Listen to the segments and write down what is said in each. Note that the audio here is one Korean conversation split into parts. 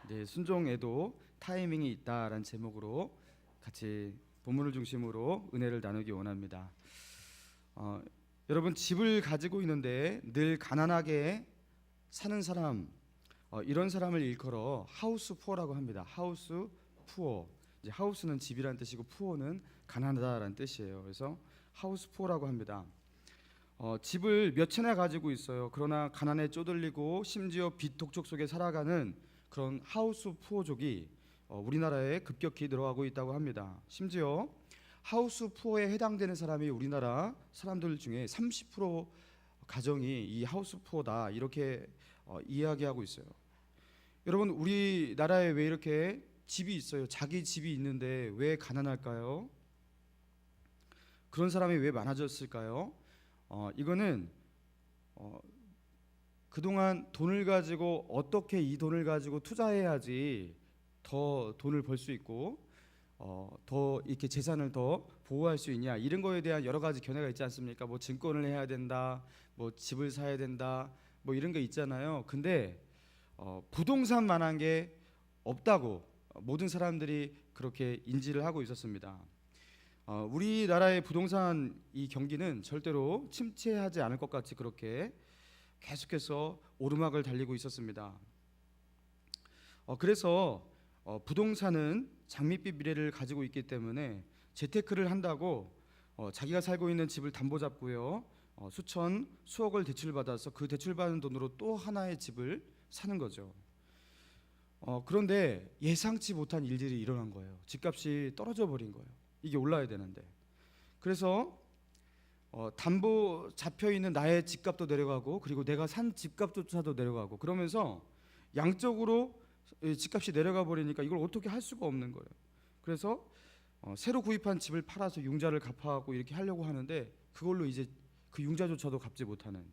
이제 순종에도 타이밍이 있다라는 제목으로 같이 본문을 중심으로 은혜를 나누기 원합니다. 여러분, 집을 가지고 있는데 늘 가난하게 사는 사람, 이런 사람을 일컬어 하우스 푸어라고 합니다. 하우스 푸어. 이제 하우스는 집이라는 뜻이고 푸어는 가난하다라는 뜻이에요. 그래서 하우스 푸어라고 합니다. 집을 몇 채나 가지고 있어요. 그러나 가난에 쪼들리고 심지어 빚 독촉 속에 살아가는 그런 하우스 푸어족이 우리나라에 급격히 늘어가고 있다고 합니다. 심지어 하우스 푸어에 해당되는 사람이 우리나라 사람들 중에 30% 가정이 이 하우스 푸어다, 이렇게 이야기하고 있어요. 여러분, 우리나라에 왜 이렇게 집이 있어요? 자기 집이 있는데 왜 가난할까요? 그런 사람이 왜 많아졌을까요? 이거는 그동안 돈을 가지고 어떻게 이 돈을 가지고 투자해야지 더 돈을 벌 수 있고 더 이렇게 재산을 더 보호할 수 있냐, 이런 거에 대한 여러 가지 견해가 있지 않습니까? 뭐 증권을 해야 된다, 뭐 집을 사야 된다, 뭐 이런 게 있잖아요. 근데 부동산만한 게 없다고 모든 사람들이 그렇게 인지를 하고 있었습니다. 우리나라의 부동산 이 경기는 절대로 침체하지 않을 것 같이 그렇게 계속해서 오르막을 달리고 있었습니다. 그래서 부동산은 장밋빛 미래를 가지고 있기 때문에 재테크를 한다고 자기가 살고 있는 집을 담보 잡고요, 수천 수억을 대출받아서 그 대출받은 돈으로 또 하나의 집을 사는 거죠. 그런데 예상치 못한 일들이 일어난 거예요. 집값이 떨어져 버린 거예요. 이게 올라야 되는데. 그래서 담보 잡혀 있는 나의 집값도 내려가고, 그리고 내가 산 집값조차도 내려가고, 그러면서 양적으로 집값이 내려가 버리니까 이걸 어떻게 할 수가 없는 거예요. 그래서 새로 구입한 집을 팔아서 융자를 갚아하고 이렇게 하려고 하는데 그걸로 이제 그 융자조차도 갚지 못하는.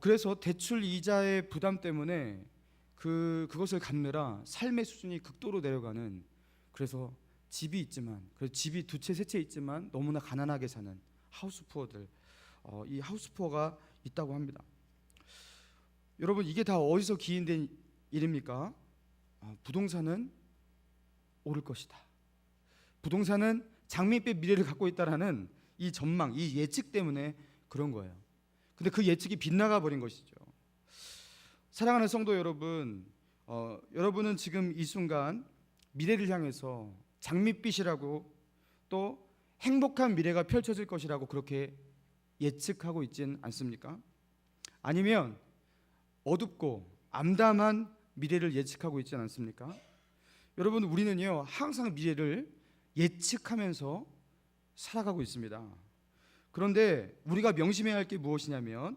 그래서 대출 이자의 부담 때문에 그것을 갚느라 삶의 수준이 극도로 내려가는, 그래서 집이 있지만, 그래서 집이 두 채 세 채 있지만 너무나 가난하게 사는 하우스 푸어들, 이 하우스 푸어가 있다고 합니다. 여러분, 이게 다 어디서 기인된 일입니까? 부동산은 오를 것이다. 부동산은 장밋빛 미래를 갖고 있다라는 이 전망, 이 예측 때문에 그런 거예요. 근데 그 예측이 빗나가 버린 것이죠. 사랑하는 성도 여러분, 여러분은 지금 이 순간 미래를 향해서 장밋빛이라고 또 행복한 미래가 펼쳐질 것이라고 그렇게 예측하고 있진 않습니까? 아니면 어둡고 암담한 미래를 예측하고 있진 않습니까? 여러분, 우리는요 항상 미래를 예측하면서 살아가고 있습니다. 그런데 우리가 명심해야 할 게 무엇이냐면,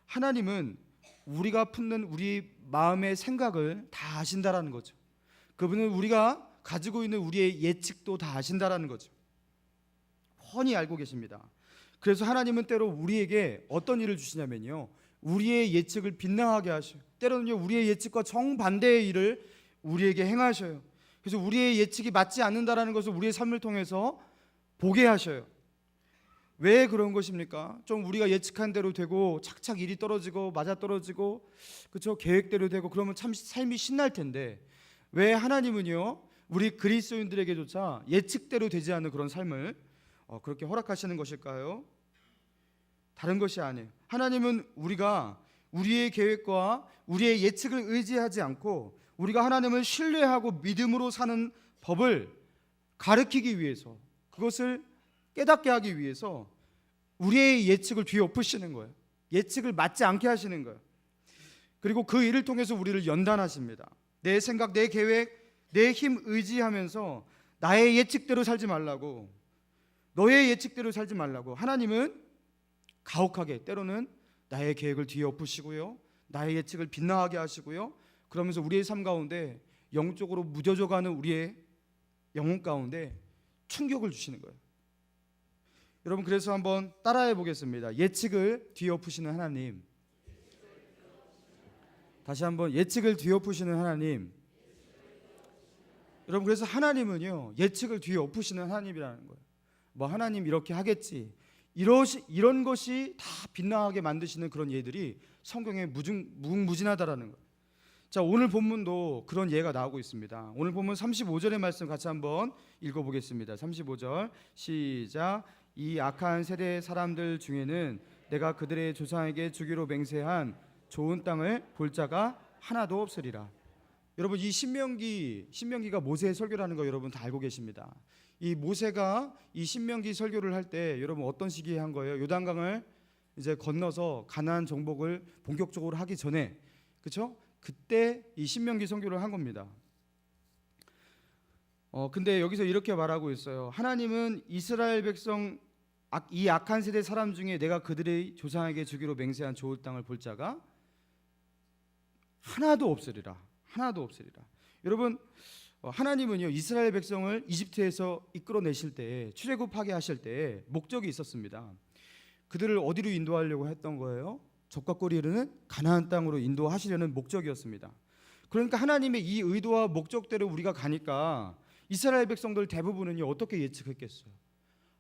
하나님은 우리가 품는 우리 마음의 생각을 다 아신다라는 거죠. 그분은 우리가 가지고 있는 우리의 예측도 다 아신다라는 거죠. 훤히 알고 계십니다. 그래서 하나님은 때로 우리에게 어떤 일을 주시냐면요, 우리의 예측을 빗나가게 하셔요. 때로는요 우리의 예측과 정반대의 일을 우리에게 행하셔요. 그래서 우리의 예측이 맞지 않는다라는 것을 우리의 삶을 통해서 보게 하셔요. 왜 그런 것입니까? 좀 우리가 예측한 대로 되고 착착 일이 떨어지고 맞아떨어지고, 그렇죠? 계획대로 되고 그러면 참 삶이 신날 텐데, 왜 하나님은요 우리 그리스도인들에게조차 예측대로 되지 않는 그런 삶을 그렇게 허락하시는 것일까요? 다른 것이 아니에요. 하나님은 우리가 우리의 계획과 우리의 예측을 의지하지 않고 우리가 하나님을 신뢰하고 믿음으로 사는 법을 가르치기 위해서, 그것을 깨닫게 하기 위해서 우리의 예측을 뒤엎으시는 거예요. 예측을 맞지 않게 하시는 거예요. 그리고 그 일을 통해서 우리를 연단하십니다. 내 생각, 내 계획, 내 힘 의지하면서 나의 예측대로 살지 말라고, 너의 예측대로 살지 말라고. 하나님은 가혹하게 때로는 나의 계획을 뒤엎으시고요, 나의 예측을 빗나가게 하시고요, 그러면서 우리의 삶 가운데 영적으로 무뎌져가는 우리의 영혼 가운데 충격을 주시는 거예요. 여러분, 그래서 한번 따라해 보겠습니다. 예측을 뒤엎으시는 하나님. 다시 한번, 예측을 뒤엎으시는 하나님. 여러분, 그래서 하나님은요 예측을 뒤엎으시는 하나님이라는 거예요. 뭐 하나님 이렇게 하겠지, 이런 것이 다 빗나가게 만드시는 그런 예들이 성경에 무궁무진하다라는 거예요. 자, 오늘 본문도 그런 예가 나오고 있습니다. 오늘 본문 35절의 말씀 같이 한번 읽어보겠습니다. 35절 시작. 이 악한 세대 사람들 중에는 내가 그들의 조상에게 주기로 맹세한 좋은 땅을 볼 자가 하나도 없으리라. 여러분, 이 신명기가 모세의 설교라는 거 여러분 다 알고 계십니다. 이 모세가 이 신명기 설교를 할 때 여러분 어떤 시기에 한 거예요? 요단강을 이제 건너서 가나안 정복을 본격적으로 하기 전에, 그렇죠? 그때 이 신명기 선교를 한 겁니다. 근데 여기서 이렇게 말하고 있어요. 하나님은 이스라엘 백성, 이 악한 세대 사람 중에 내가 그들의 조상에게 주기로 맹세한 좋을 땅을 볼 자가 하나도 없으리라. 하나도 없으리라. 여러분, 하나님은요 이스라엘 백성을 이집트에서 이끌어내실 때, 출애굽하게 하실 때 목적이 있었습니다. 그들을 어디로 인도하려고 했던 거예요? 적과 꼴이 이르는 가나안 땅으로 인도하시려는 목적이었습니다. 그러니까 하나님의 이 의도와 목적대로 우리가 가니까 이스라엘 백성들 대부분은요 어떻게 예측했겠어요?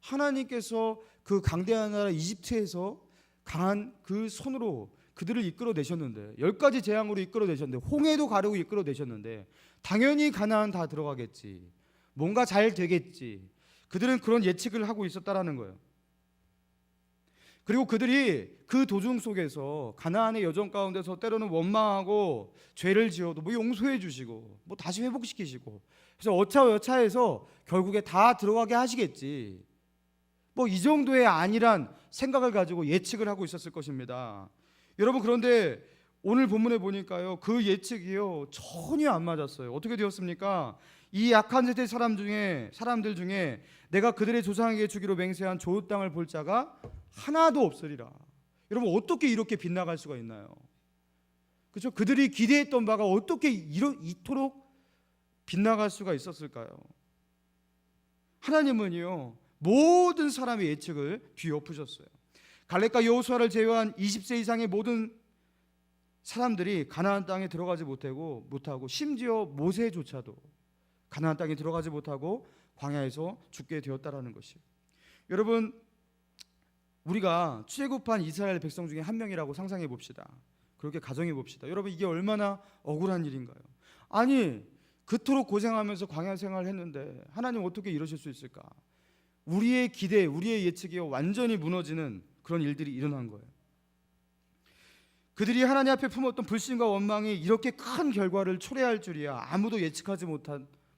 하나님께서 그 강대한 나라 이집트에서 강한 그 손으로 그들을 이끌어내셨는데, 10가지 재앙으로 이끌어내셨는데, 홍해도 가르고 이끌어내셨는데 당연히 가나안 다 들어가겠지, 뭔가 잘 되겠지, 그들은 그런 예측을 하고 있었다라는 거예요. 그리고 그들이 그 도중 속에서 가나안의 여정 가운데서 때로는 원망하고 죄를 지어도 뭐 용서해 주시고 뭐 다시 회복시키시고, 그래서 어차여차해서 결국에 다 들어가게 하시겠지, 뭐 이 정도의 아니란 생각을 가지고 예측을 하고 있었을 것입니다. 여러분, 그런데 오늘 본문에 보니까요 그 예측이요 전혀 안 맞았어요. 어떻게 되었습니까? 이 악한 세대 사람들 중에 내가 그들의 조상에게 주기로 맹세한 좋은 땅을 볼 자가 하나도 없으리라. 여러분, 어떻게 이렇게 빗나갈 수가 있나요? 그렇죠? 그들이 기대했던 바가 어떻게 이토록 빗나갈 수가 있었을까요? 하나님은요 모든 사람의 예측을 뒤엎으셨어요. 갈렙과 여호수아를 제외한 20세 이상의 모든 사람들이 가나안 땅에 들어가지 못하고 심지어 모세조차도 가나안 땅에 들어가지 못하고 광야에서 죽게 되었다라는 것이에요. 여러분, 우리가 출애굽한 이스라엘 백성 중에 한 명이라고 상상해 봅시다. 그렇게 가정해 봅시다. 여러분, 이게 얼마나 억울한 일인가요? 아니, 그토록 고생하면서 광야 생활을 했는데 하나님 어떻게 이러실 수 있을까? 우리의 기대, 우리의 예측이 완전히 무너지는 그런 일들이 일어난 거예요. 그들이 하나님 앞에 품었던 불신과 원망이 이렇게 큰 결과를 초래할 줄이야 아무도 예측하지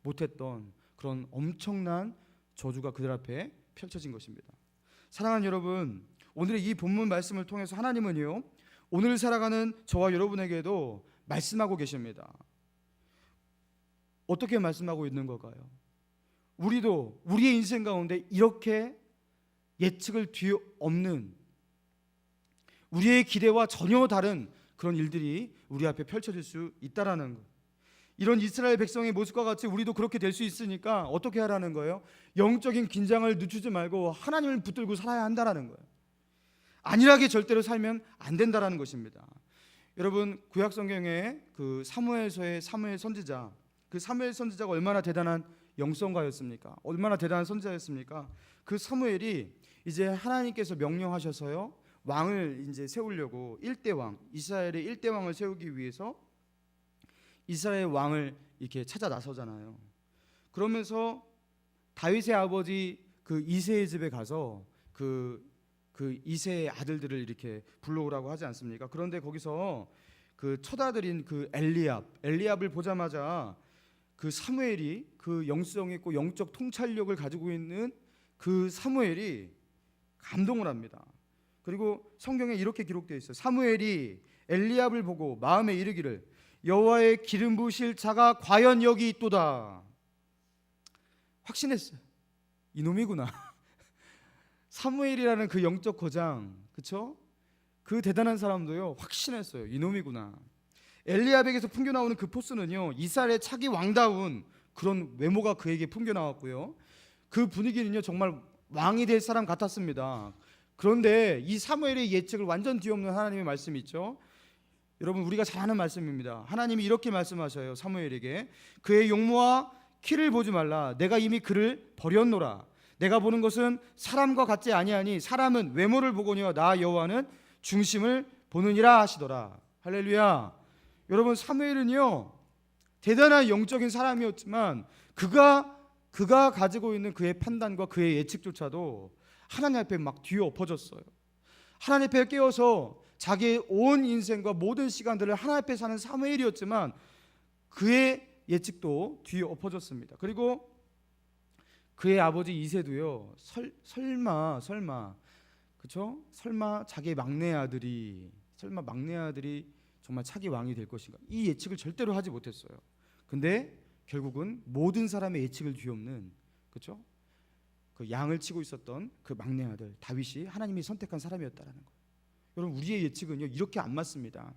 못했던 그런 엄청난 저주가 그들 앞에 펼쳐진 것입니다. 사랑하는 여러분, 오늘의 이 본문 말씀을 통해서 하나님은요 오늘 살아가는 저와 여러분에게도 말씀하고 계십니다. 어떻게 말씀하고 있는 걸까요? 우리도 우리의 인생 가운데 이렇게 예측을 뒤엎는, 우리의 기대와 전혀 다른 그런 일들이 우리 앞에 펼쳐질 수 있다라는 것. 이런 이스라엘 백성의 모습과 같이 우리도 그렇게 될 수 있으니까 어떻게 하라는 거예요? 영적인 긴장을 늦추지 말고 하나님을 붙들고 살아야 한다라는 거예요. 안일하게 절대로 살면 안 된다라는 것입니다. 여러분, 구약 성경에 그 사무엘서의 사무엘 선지자, 그 사무엘 선지자가 얼마나 대단한 영성가였습니까? 얼마나 대단한 선지자였습니까? 그 사무엘이 이제 하나님께서 명령하셔서요 왕을 이제 세우려고 이스라엘의 1대 왕을 세우기 위해서 이스라엘 왕을 이렇게 찾아 나서잖아요. 그러면서 다윗의 아버지 그 이새의 집에 가서 그 이새의 아들들을 이렇게 불러오라고 하지 않습니까? 그런데 거기서 그 처다들인 그 엘리압을 보자마자 그 사무엘이, 그 영성 있고 영적 통찰력을 가지고 있는 그 사무엘이 감동을 합니다. 그리고 성경에 이렇게 기록되어 있어요. 사무엘이 엘리압을 보고 마음에 이르기를 여호와의 기름 부으실 자가 과연 여기 있도다. 확신했어요. 이놈이구나. 사무엘이라는 그 영적 거장, 그렇죠? 그 대단한 사람도요 확신했어요. 이놈이구나. 엘리압에게서 풍겨나오는 그 포스는요 이스라엘의 차기 왕다운 그런 외모가 그에게 풍겨나왔고요, 그 분위기는요 정말 왕이 될 사람 같았습니다. 그런데 이 사무엘의 예측을 완전 뒤엎는 하나님의 말씀이 있죠. 여러분, 우리가 잘 아는 말씀입니다. 하나님이 이렇게 말씀하셔요. 사무엘에게 그의 용모와 키를 보지 말라. 내가 이미 그를 버렸노라. 내가 보는 것은 사람과 같지 아니하니 사람은 외모를 보거니와 나 여호와는 중심을 보느니라 하시더라. 할렐루야. 여러분 사무엘은요 대단한 영적인 사람이었지만 그가 가지고 있는 그의 판단과 그의 예측조차도 하나님 앞에 막 뒤엎어졌어요. 하나님 앞에 깨어서 자기의 온 인생과 모든 시간들을 하나님 앞에 사는 사무엘이었지만 그의 예측도 뒤엎어졌습니다. 그리고 그의 아버지 이새도요 설마 그렇죠? 설마 자기의 막내 아들이 정말 차기 왕이 될 것인가? 이 예측을 절대로 하지 못했어요. 근데 결국은 모든 사람의 예측을 뒤엎는 그렇죠? 그 양을 치고 있었던 그 막내 아들 다윗이 하나님이 선택한 사람이었다라는 거예요. 여러분 우리의 예측은요 이렇게 안 맞습니다.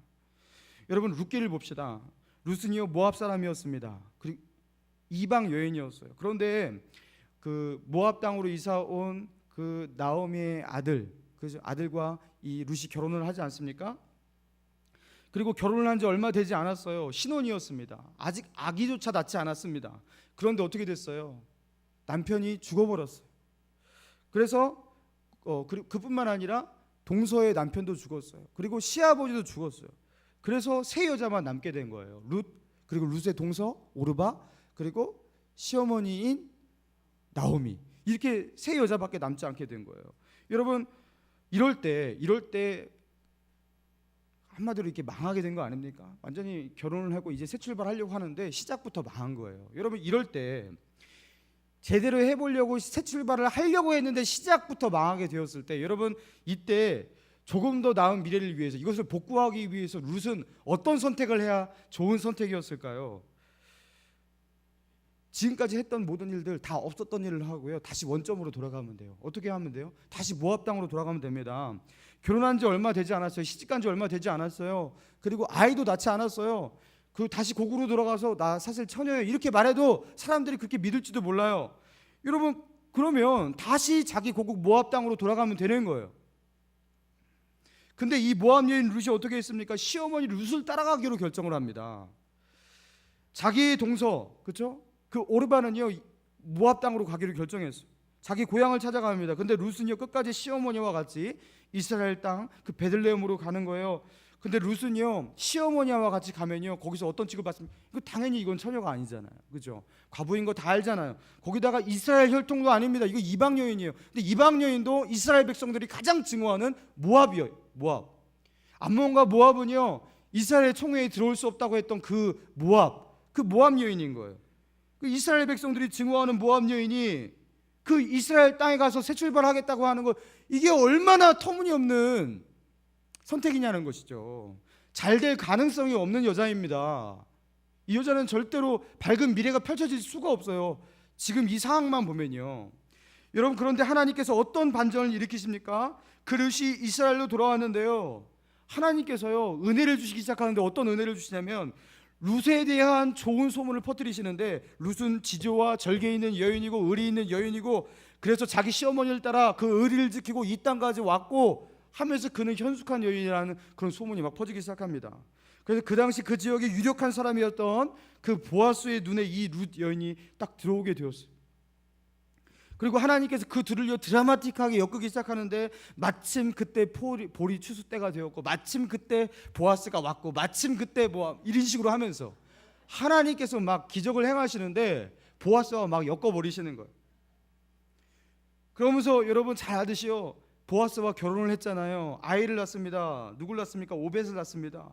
여러분 룻기를 봅시다. 룻은요 모압 사람이었습니다. 그리고 이방 여인이었어요. 그런데 그 모압 땅으로 이사 온 그 나오미의 아들, 그 아들과 이 룻이 결혼을 하지 않습니까? 그리고 결혼을 한 지 얼마 되지 않았어요. 신혼이었습니다. 아직 아기조차 낳지 않았습니다. 그런데 어떻게 됐어요? 남편이 죽어버렸어요. 그래서 그뿐만 아니라 동서의 남편도 죽었어요. 그리고 시아버지도 죽었어요. 그래서 세 여자만 남게 된 거예요. 룻, 그리고 룻의 동서 오르바, 그리고 시어머니인 나오미. 이렇게 세 여자밖에 남지 않게 된 거예요. 여러분 이럴 때 한마디로 이렇게 망하게 된 거 아닙니까? 완전히 결혼을 하고 이제 새 출발하려고 하는데 시작부터 망한 거예요. 여러분 이럴 때 제대로 해보려고 새 출발을 하려고 했는데 시작부터 망하게 되었을 때 여러분 이때 조금 더 나은 미래를 위해서 이것을 복구하기 위해서 룻은 어떤 선택을 해야 좋은 선택이었을까요? 지금까지 했던 모든 일들 다 없었던 일을 하고요 다시 원점으로 돌아가면 돼요. 어떻게 하면 돼요? 다시 모압 땅으로 돌아가면 됩니다. 결혼한 지 얼마 되지 않았어요. 시집간 지 얼마 되지 않았어요. 그리고 아이도 낳지 않았어요. 그 다시 고국으로 돌아가서 나 사실 처녀예요 이렇게 말해도 사람들이 그렇게 믿을지도 몰라요. 여러분 그러면 다시 자기 고국 모압 땅으로 돌아가면 되는 거예요. 근데 이 모압 여인 룻이 어떻게 했습니까? 시어머니 룻을 따라가기로 결정을 합니다. 자기의 동서 그렇죠? 그 오르바는요 모압 땅으로 가기로 결정했어요. 자기 고향을 찾아갑니다. 근데 룻은요 끝까지 시어머니와 같이 이스라엘 땅 그 베들레헴으로 가는 거예요. 근데 룻은요 시어머니와 같이 가면요 거기서 어떤 취급을 받습니까? 이거 당연히 이건 처녀가 아니잖아요. 그죠? 과부인 거 다 알잖아요. 거기다가 이스라엘 혈통도 아닙니다. 이거 이방 여인이에요. 근데 이방 여인도 이스라엘 백성들이 가장 증오하는 모압이에요. 모압. 암몬과 모압은요 이스라엘 총회에 들어올 수 없다고 했던 그 모압 여인인 거예요. 그 이스라엘 백성들이 증오하는 모압 여인이 그 이스라엘 땅에 가서 새 출발하겠다고 하는 거 이게 얼마나 터무니없는 선택이냐는 것이죠. 잘 될 가능성이 없는 여자입니다. 이 여자는 절대로 밝은 미래가 펼쳐질 수가 없어요. 지금 이 상황만 보면요. 여러분 그런데 하나님께서 어떤 반전을 일으키십니까? 그 룻이 이스라엘로 돌아왔는데요 하나님께서요 은혜를 주시기 시작하는데 어떤 은혜를 주시냐면 룻에 대한 좋은 소문을 퍼뜨리시는데 룻은 지조와 절개 있는 여인이고 의리 있는 여인이고 그래서 자기 시어머니를 따라 그 의리를 지키고 이 땅까지 왔고 하면서 그는 현숙한 여인이라는 그런 소문이 막 퍼지기 시작합니다. 그래서 그 당시 그 지역에 유력한 사람이었던 그 보아스의 눈에 이 룻 여인이 딱 들어오게 되었어요. 그리고 하나님께서 그 둘을요 드라마틱하게 엮기 시작하는데 마침 그때 보리 추수 때가 되었고 마침 그때 보아스가 왔고 마침 그때 이런 식으로 하면서 하나님께서 막 기적을 행하시는데 보아스와 막 엮어버리시는 거예요. 그러면서 여러분 잘 아듯이요 보아스와 결혼을 했잖아요. 아이를 낳습니다. 누굴 낳습니까? 오벳을 낳습니다.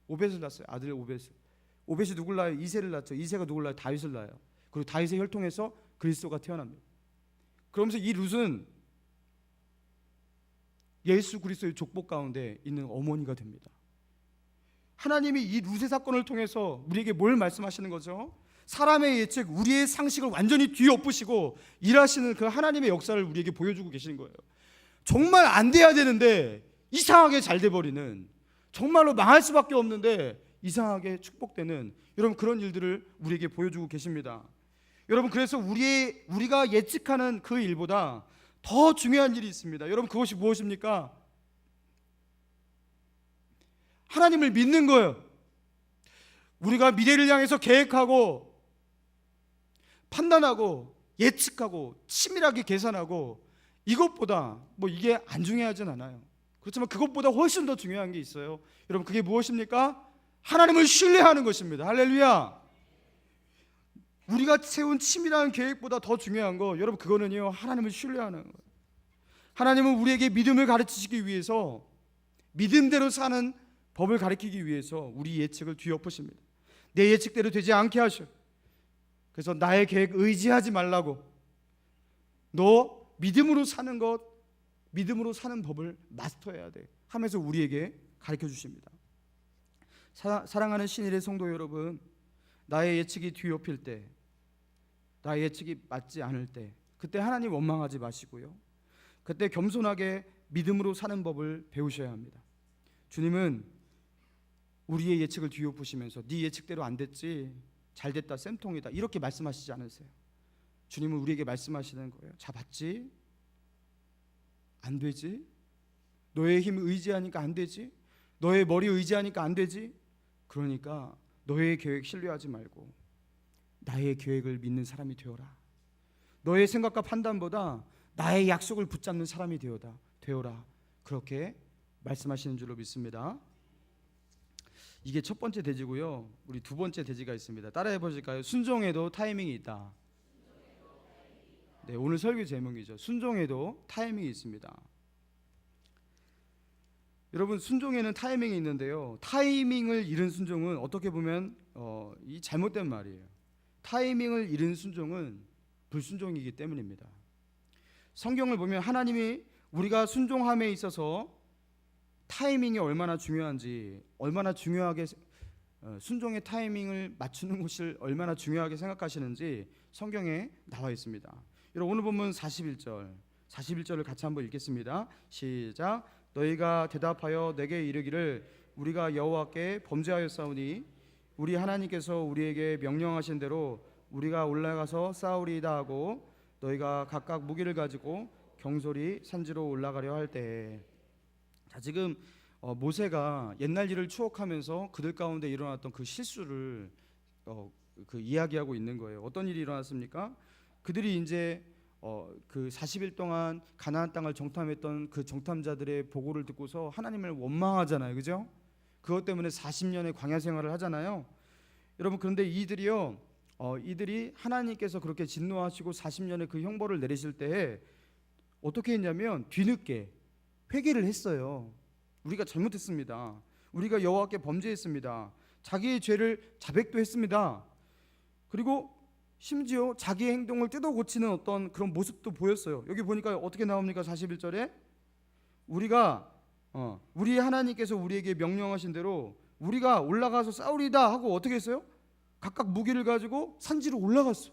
오벳을 낳았어요. 아들 오벳이 누굴 낳아요? 이새를 낳죠. 이새가 누굴 낳아요? 다윗을 낳아요. 그리고 다윗의 혈통에서 그리스도가 태어납니다. 그러면서 이 룻은 예수 그리스도의 족복 가운데 있는 어머니가 됩니다. 하나님이 이 룻의 사건을 통해서 우리에게 뭘 말씀하시는 거죠? 사람의 예측, 우리의 상식을 완전히 뒤엎으시고 일하시는 그 하나님의 역사를 우리에게 보여주고 계시는 거예요. 정말 안 돼야 되는데 이상하게 잘 돼버리는, 정말로 망할 수밖에 없는데 이상하게 축복되는 여러분 그런 일들을 우리에게 보여주고 계십니다. 여러분 그래서 우리가 예측하는 그 일보다 더 중요한 일이 있습니다. 여러분 그것이 무엇입니까? 하나님을 믿는 거예요. 우리가 미래를 향해서 계획하고 판단하고 예측하고 치밀하게 계산하고 이것보다 이게 안 중요하진 않아요. 그렇지만 그것보다 훨씬 더 중요한 게 있어요. 여러분 그게 무엇입니까? 하나님을 신뢰하는 것입니다. 할렐루야. 우리가 세운 치밀한 계획보다 더 중요한 거, 여러분, 그거는요, 하나님을 신뢰하는 거예요. 하나님은 우리에게 믿음을 가르치시기 위해서, 믿음대로 사는 법을 가르치기 위해서 우리 예측을 뒤엎으십니다. 내 예측대로 되지 않게 하셔. 그래서 나의 계획 의지하지 말라고, 너 믿음으로 사는 것, 믿음으로 사는 법을 마스터해야 돼 하면서 우리에게 가르쳐 주십니다. 사랑하는 신일의 성도 여러분, 나의 예측이 뒤엎일 때, 나의 예측이 맞지 않을 때, 그때 하나님 원망하지 마시고요, 그때 겸손하게 믿음으로 사는 법을 배우셔야 합니다. 주님은 우리의 예측을 뒤엎으시면서 네 예측대로 안 됐지, 잘 됐다, 쌤통이다, 이렇게 말씀하시지 않으세요. 주님은 우리에게 말씀하시는 거예요. 자, 봤지? 안 되지? 너의 힘 의지하니까 안 되지? 너의 머리 의지하니까 안 되지? 그러니까 너의 계획 신뢰하지 말고 나의 계획을 믿는 사람이 되어라. 너의 생각과 판단보다 나의 약속을 붙잡는 사람이 되어라. 그렇게 말씀하시는 줄로 믿습니다. 이게 첫 번째 대지고요. 우리 두 번째 대지가 있습니다. 따라해 보실까요? 순종에도 타이밍이 있다. 네, 오늘 설교 제목이죠. 순종에도 타이밍이 있습니다. 여러분, 순종에는 타이밍이 있는데요, 타이밍을 잃은 순종은 어떻게 보면 이 잘못된 말이에요. 타이밍을 잃은 순종은 불순종이기 때문입니다. 성경을 보면 하나님이 우리가 순종함에 있어서 타이밍이 얼마나 중요한지, 얼마나 중요하게 순종의 타이밍을 맞추는 것을 얼마나 중요하게 생각하시는지 성경에 나와 있습니다. 여러분, 오늘 보면 41절을 같이 한번 읽겠습니다. 시작. 너희가 대답하여 내게 이르기를 우리가 여호와께 범죄하였사오니 우리 하나님께서 우리에게 명령하신 대로 우리가 올라가서 싸우리이다 하고 너희가 각각 무기를 가지고 경솔히 산지로 올라가려 할 때에. 자, 지금 모세가 옛날 일을 추억하면서 그들 가운데 일어났던 그 실수를 그 이야기하고 있는 거예요. 어떤 일이 일어났습니까? 그들이 이제 그 40일 동안 가나안 땅을 정탐했던 그 정탐자들의 보고를 듣고서 하나님을 원망하잖아요, 그죠? 그것 때문에 40년의 광야 생활을 하잖아요. 여러분, 그런데 이들이 하나님께서 그렇게 진노하시고 40년의 그 형벌을 내리실 때에 어떻게 했냐면 뒤늦게 회개를 했어요. 우리가 잘못했습니다. 우리가 여호와께 범죄했습니다. 자기의 죄를 자백도 했습니다. 그리고 심지어 자기의 행동을 뜯어 고치는 어떤 그런 모습도 보였어요. 여기 보니까 어떻게 나옵니까? 41절에 우리 하나님께서 우리에게 명령하신 대로 우리가 올라가서 싸우리다 하고 어떻게 했어요? 각각 무기를 가지고 산지로 올라갔어.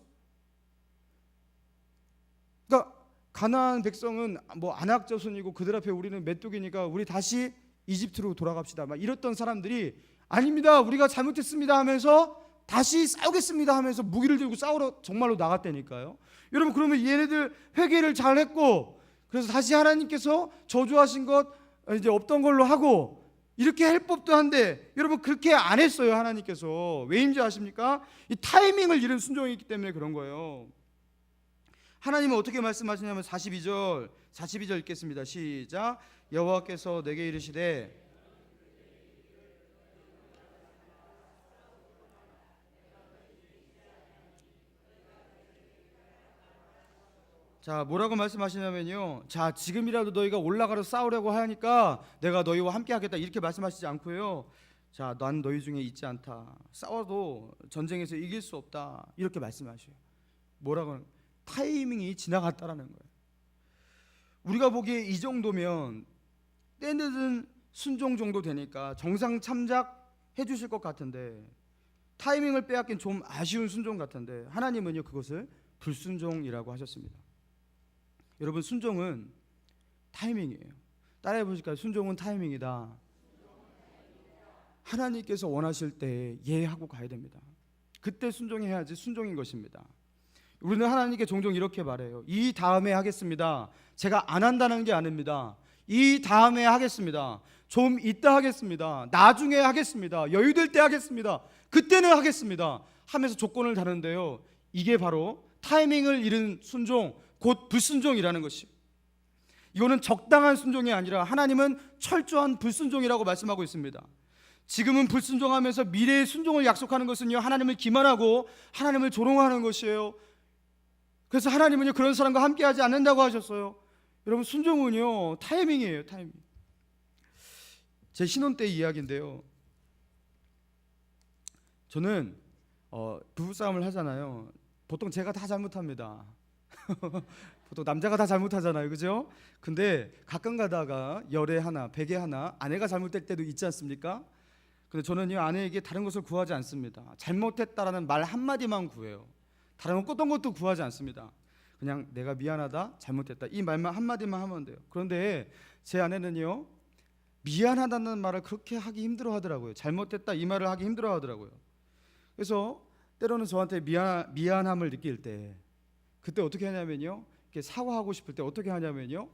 그러니까 가나안 백성은 뭐 안악자손이고 그들 앞에 우리는 메뚜기니까 우리 다시 이집트로 돌아갑시다, 막 이랬던 사람들이 아닙니다, 우리가 잘못했습니다 하면서 다시 싸우겠습니다 하면서 무기를 들고 싸우러 정말로 나갔다니까요. 여러분, 그러면 얘네들 회개를 잘 했고 그래서 다시 하나님께서 저주하신 것 이제 없던 걸로 하고 이렇게 할 법도 한데, 여러분, 그렇게 안 했어요. 하나님께서 왜인지 아십니까? 이 타이밍을 잃은 순종이 있기 때문에 그런 거예요. 하나님은 어떻게 말씀하시냐면 42절 읽겠습니다. 시작. 여호와께서 내게 이르시되 자, 뭐라고 말씀하시냐면요, 자, 지금이라도 너희가 올라가서 싸우려고 하니까 내가 너희와 함께 하겠다, 이렇게 말씀하시지 않고요, 자, 난 너희 중에 있지 않다, 싸워도 전쟁에서 이길 수 없다, 이렇게 말씀하셔요. 뭐라고? 타이밍이 지나갔다라는 거예요. 우리가 보기에 이 정도면 때늦은 순종 정도 되니까 정상 참작해 주실 것 같은데, 타이밍을 빼앗긴 좀 아쉬운 순종 같은데 하나님은요, 그것을 불순종이라고 하셨습니다. 여러분, 순종은 타이밍이에요. 따라해 보실까요? 순종은 타이밍이다. 하나님께서 원하실 때 예 하고 가야 됩니다. 그때 순종해야지 순종인 것입니다. 우리는 하나님께 종종 이렇게 말해요. 이 다음에 하겠습니다. 제가 안 한다는 게 아닙니다. 이 다음에 하겠습니다. 좀 이따 하겠습니다. 나중에 하겠습니다. 여유될 때 하겠습니다. 그때는 하겠습니다 하면서 조건을 다는데요, 이게 바로 타이밍을 잃은 순종, 곧 불순종이라는 것이에요. 이거는 적당한 순종이 아니라 하나님은 철저한 불순종이라고 말씀하고 있습니다. 지금은 불순종하면서 미래의 순종을 약속하는 것은요, 하나님을 기만하고 하나님을 조롱하는 것이에요. 그래서 하나님은요, 그런 사람과 함께하지 않는다고 하셨어요. 여러분, 순종은요 타이밍이에요. 타이밍. 제 신혼 때 이야기인데요, 저는 부부싸움을 하잖아요. 보통 제가 다 잘못합니다. 보통 남자가 다 잘못하잖아요, 그죠? 근데 가끔 가다가 열에 하나, 백에 하나 아내가 잘못될 때도 있지 않습니까? 근데 저는요, 아내에게 다른 것을 구하지 않습니다. 잘못했다라는 말 한마디만 구해요. 다른 어떤 것도 구하지 않습니다. 그냥 내가 미안하다, 잘못했다, 이 말만 한마디만 하면 돼요. 그런데 제 아내는요, 미안하다는 말을 그렇게 하기 힘들어 하더라고요. 잘못했다 이 말을 하기 힘들어 하더라고요. 그래서 때로는 저한테 미안함을 느낄 때, 그때 어떻게 하냐면요, 이렇게 사과하고 싶을 때 어떻게 하냐면요,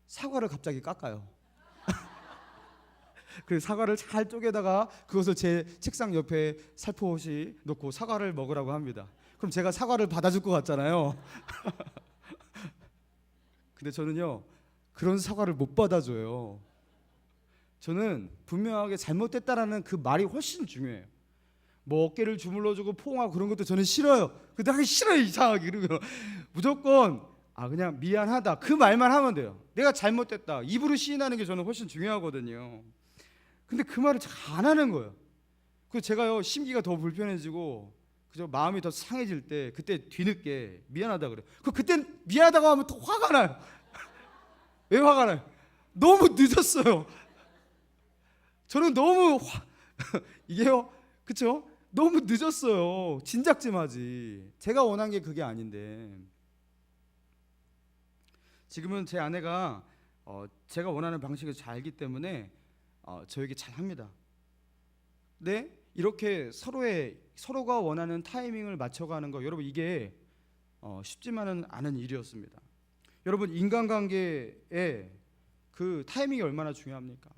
사과를 갑자기 깎아요. 그래서 사과를 잘 쪼개다가 그것을 제 책상 옆에 살포시 놓고 사과를 먹으라고 합니다. 그럼 제가 사과를 받아줄 것 같잖아요. 근데 저는요, 그런 사과를 못 받아줘요. 저는 분명하게 잘못했다라는 그 말이 훨씬 중요해요. 뭐 어깨를 주물러주고 포옹하고 그런 것도 저는 싫어요. 근데 하기 싫어요, 이상하게. 그리고 무조건 그냥 미안하다 그 말만 하면 돼요. 내가 잘못됐다 입으로 시인하는 게 저는 훨씬 중요하거든요. 근데 그 말을 잘 안 하는 거예요. 그래서 제가요, 심기가 더 불편해지고 그저 마음이 더 상해질 때, 그때 뒤늦게 미안하다 그래요. 그땐 미안하다고 하면 더 화가 나요. 왜 화가 나요? 너무 늦었어요. 저는 너무 이게요, 그쵸? 너무 늦었어요. 진작 좀 하지. 제가 원한 게 그게 아닌데. 지금은 제 아내가 제가 원하는 방식을 잘 알기 때문에 저에게 잘 합니다. 근데 이렇게 서로가 원하는 타이밍을 맞춰가는 거, 여러분 이게 쉽지만은 않은 일이었습니다. 여러분, 인간관계에 그 타이밍이 얼마나 중요합니까?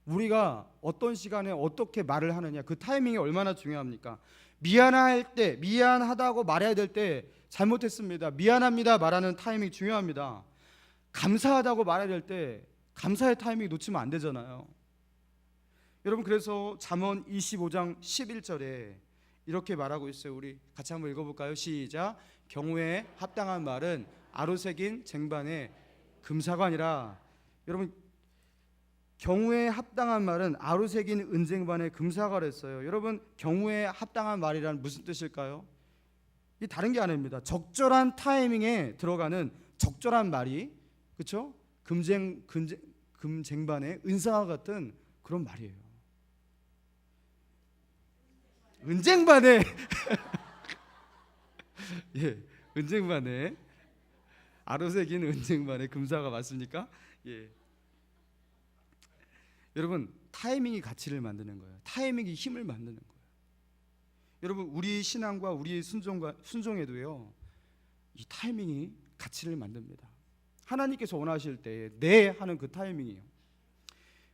우리가 어떤 시간에 어떻게 말을 하느냐, 그 타이밍이 얼마나 중요합니까? 미안할 때, 미안하다고 말해야 될 때 잘못했습니다, 미안합니다 말하는 타이밍이 중요합니다. 감사하다고 말해야 될 때 감사의 타이밍 놓치면 안 되잖아요. 여러분, 그래서 잠언 25장 11절에 이렇게 말하고 있어요. 우리 같이 한번 읽어볼까요? 시작. 경우에 합당한 말은 아로새긴 쟁반의 금사관이라. 여러분, 경우에 합당한 말은 아로새긴 은쟁반의 금사관이랬어요. 여러분, 경우에 합당한 말이란 무슨 뜻일까요? 이 다른 게 아닙니다. 적절한 타이밍에 들어가는 적절한 말이, 그렇죠? 금쟁반의 은사와 같은 그런 말이에요. 은쟁반에 예, 은쟁반에 아로새긴 은쟁반의 금사가 맞습니까? 예. 여러분, 타이밍이 가치를 만드는 거예요. 타이밍이 힘을 만드는 거예요. 여러분, 우리 신앙과 우리 순종에도요, 이 타이밍이 가치를 만듭니다. 하나님께서 원하실 때 네 하는 그 타이밍이에요.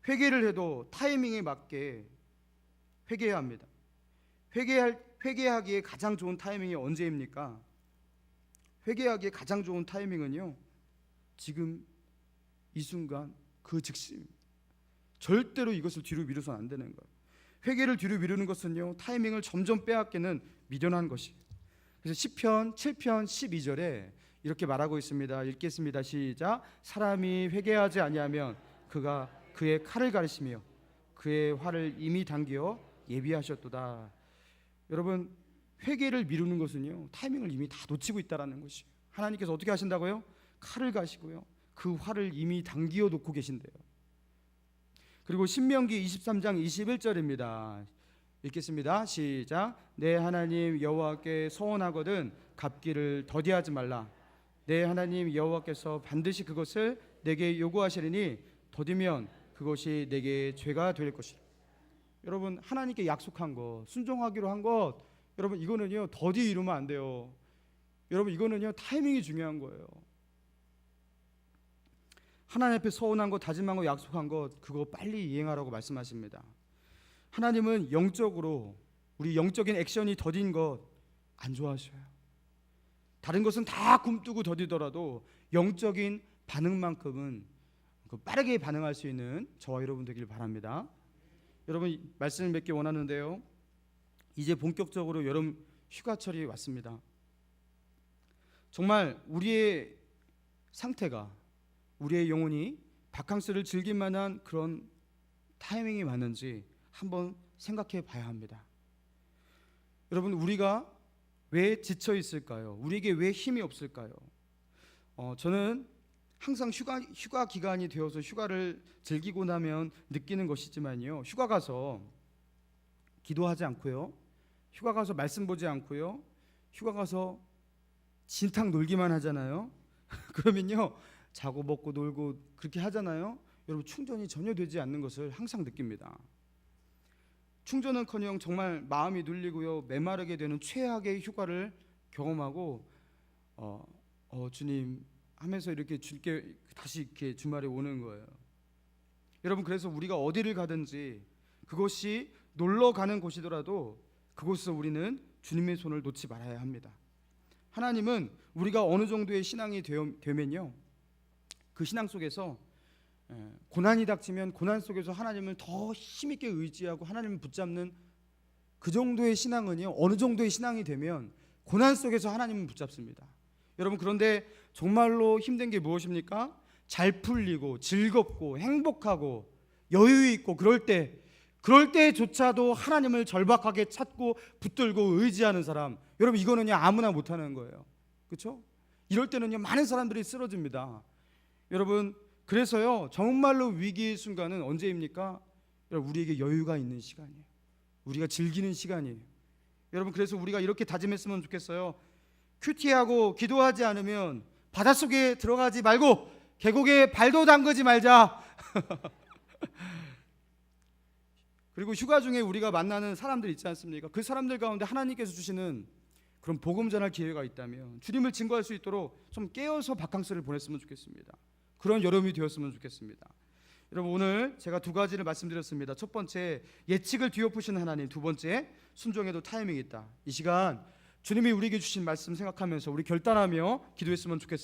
회개를 해도 타이밍에 맞게 회개해야 합니다. 회개하기에 가장 좋은 타이밍이 언제입니까? 회개하기에 가장 좋은 타이밍은요, 지금 이 순간 그 즉시입니다. 절대로 이것을 뒤로 미뤄서는 안 되는 거예요. 회개를 뒤로 미루는 것은요, 타이밍을 점점 빼앗기는 미련한 것이에요. 그래서 시편 7편 12절에 이렇게 말하고 있습니다. 읽겠습니다. 시작. 사람이 회개하지 아니하면 그가 그의 칼을 가르시며 그의 활을 이미 당겨 예비하셨도다. 여러분, 회개를 미루는 것은요, 타이밍을 이미 다 놓치고 있다라는 것이에요. 하나님께서 어떻게 하신다고요? 칼을 가시고요, 그 활을 이미 당기어 놓고 계신대요. 그리고 신명기 23장 21절입니다. 읽겠습니다. 시작. 내 하나님 여호와께 서원하거든 갚기를 더디하지 말라. 내 하나님 여호와께서 반드시 그것을 내게 요구하시리니 더디면 그것이 내게 죄가 될 것이라. 여러분, 하나님께 약속한 것, 순종하기로 한 것, 여러분 이거는요 더디 이루면 안 돼요. 여러분, 이거는요 타이밍이 중요한 거예요. 하나님 앞에 서운한 것, 다짐한 것, 약속한 것, 그거 빨리 이행하라고 말씀하십니다. 하나님은 영적으로 우리 영적인 액션이 더딘 것 안 좋아하셔요. 다른 것은 다 굼뜨고 더디더라도 영적인 반응만큼은 빠르게 반응할 수 있는 저와 여러분 되길 바랍니다. 여러분 말씀을 맺기 원하는데요. 이제 본격적으로 여름 휴가철이 왔습니다. 정말 우리의 상태가, 우리의 영혼이 바캉스를 즐길 만한 그런 타이밍이 맞는지 한번 생각해 봐야 합니다. 여러분, 우리가 왜 지쳐 있을까요? 우리에게 왜 힘이 없을까요? 저는 항상 휴가 기간이 되어서 휴가를 즐기고 나면 느끼는 것이지만요, 휴가 가서 기도하지 않고요, 휴가 가서 말씀 보지 않고요, 휴가 가서 진탕 놀기만 하잖아요. 그러면요, 자고 먹고 놀고 그렇게 하잖아요. 여러분, 충전이 전혀 되지 않는 것을 항상 느낍니다. 충전은커녕 정말 마음이 눌리고요, 메마르게 되는 최악의 휴가를 경험하고 주님 하면서 이렇게 주께 다시 이렇게 주말에 오는 거예요. 여러분, 그래서 우리가 어디를 가든지 그것이 놀러 가는 곳이더라도 그곳에서 우리는 주님의 손을 놓지 말아야 합니다. 하나님은 우리가 어느 정도의 신앙이 되면요, 그 신앙 속에서 고난이 닥치면 고난 속에서 하나님을 더 힘있게 의지하고 하나님을 붙잡는 그 정도의 신앙은요, 어느 정도의 신앙이 되면 고난 속에서 하나님을 붙잡습니다. 여러분, 그런데 정말로 힘든 게 무엇입니까? 잘 풀리고 즐겁고 행복하고 여유 있고 그럴 때조차도 하나님을 절박하게 찾고 붙들고 의지하는 사람, 여러분, 이거는요 아무나 못하는 거예요. 그렇죠? 이럴 때는요 많은 사람들이 쓰러집니다. 여러분, 그래서요 정말로 위기의 순간은 언제입니까? 여러분, 우리에게 여유가 있는 시간이에요. 우리가 즐기는 시간이에요. 여러분, 그래서 우리가 이렇게 다짐했으면 좋겠어요. 큐티하고 기도하지 않으면 바닷속에 들어가지 말고 계곡에 발도 담그지 말자. 그리고 휴가 중에 우리가 만나는 사람들 있지 않습니까? 그 사람들 가운데 하나님께서 주시는 그런 복음 전할 기회가 있다면 주님을 증거할 수 있도록 좀 깨어서 바캉스를 보냈으면 좋겠습니다. 그런 여름이 되었으면 좋겠습니다. 여러분, 오늘 제가 두 가지를 말씀드렸습니다. 첫 번째, 예측을 뒤엎으시는 하나님. 두 번째, 순종에도 타이밍이 있다. 이 시간 주님이 우리에게 주신 말씀 생각하면서 우리 결단하며 기도했으면 좋겠습니다.